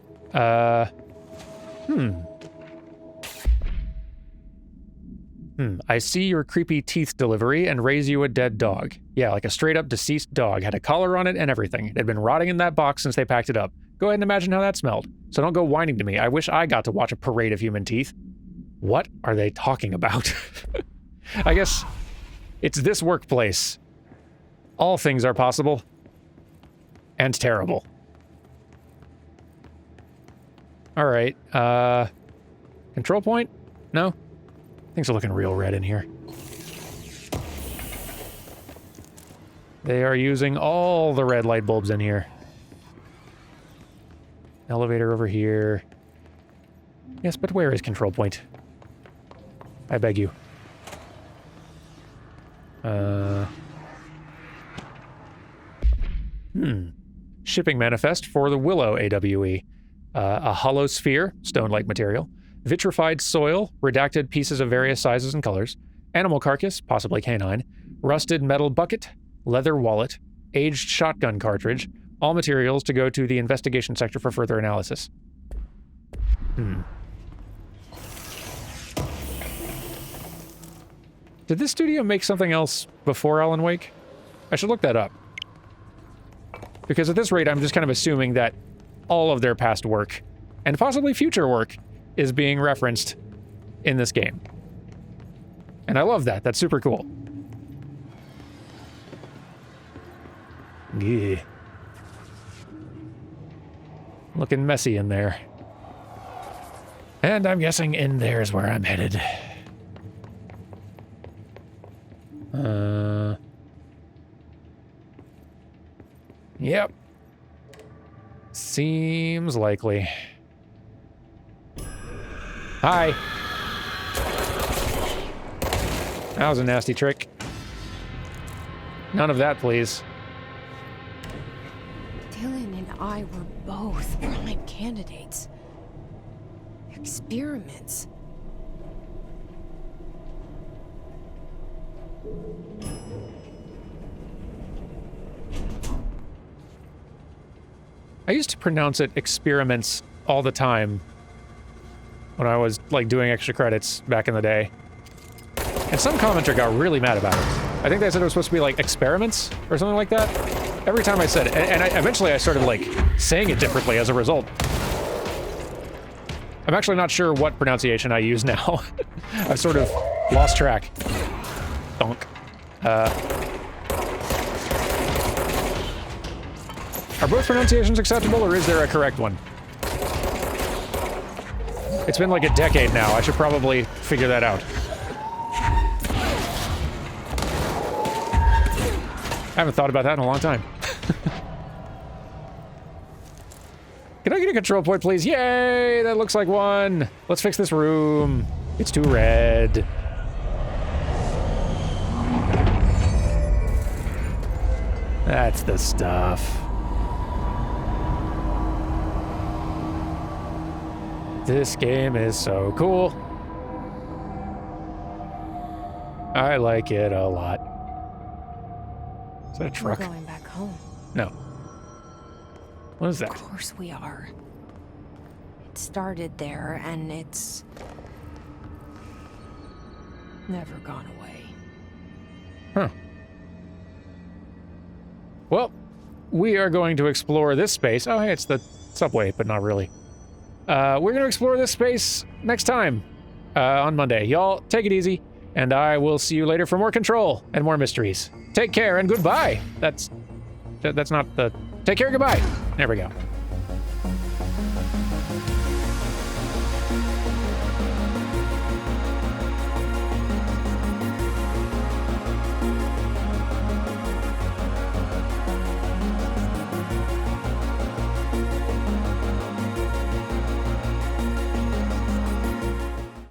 Speaker 1: I see your creepy teeth delivery and raise you a dead dog. Yeah, like a straight up deceased dog. Had a collar on it and everything. It had been rotting in that box since they packed it up. Go ahead and imagine how that smelled. So don't go whining to me. I wish I got to watch a parade of human teeth. What are they talking about? I guess it's this workplace. All things are possible. And terrible. Alright, control point? No? Things are looking real red in here. They are using all the red light bulbs in here. Elevator over here. Yes, but where is control point? I beg you. Shipping manifest for the Willow AWE. A hollow sphere, stone-like material. Vitrified soil, redacted pieces of various sizes and colors. Animal carcass, possibly canine. Rusted metal bucket. Leather wallet. Aged shotgun cartridge. All materials to go to the investigation sector for further analysis. Did this studio make something else before Alan Wake? I should look that up. Because at this rate, I'm just kind of assuming that all of their past work, and possibly future work, is being referenced in this game. And I love that. That's super cool. Yeah. Looking messy in there. And I'm guessing in there is where I'm headed. Yep. Seems likely. Hi. That was a nasty trick. None of that, please.
Speaker 5: Dylan and I were both prime candidates. Experiments.
Speaker 1: I used to pronounce it experiments all the time when I was, like, doing extra credits back in the day. And some commenter got really mad about it. I think they said it was supposed to be, like, experiments or something like that. Every time I said it, and eventually I started, like, saying it differently as a result. I'm actually not sure what pronunciation I use now. I've sort of lost track. Donk. Are both pronunciations acceptable, or is there a correct one? It's been like a decade now. I should probably figure that out. I haven't thought about that in a long time. Can I get a control point, please? Yay! That looks like one. Let's fix this room. It's too red. That's the stuff. This game is so cool. I like it a lot. Is that a truck?
Speaker 5: We're going back home.
Speaker 1: No. What is that?
Speaker 5: Of course we are. It started there, and it's never gone away.
Speaker 1: Huh. Well, we are going to explore this space. Oh, hey, it's the subway, but not really. We're going to explore this space next time on Monday. Y'all, take it easy, and I will see you later for more Control and more mysteries. Take care and goodbye. That's not the... Take care, goodbye. There we go.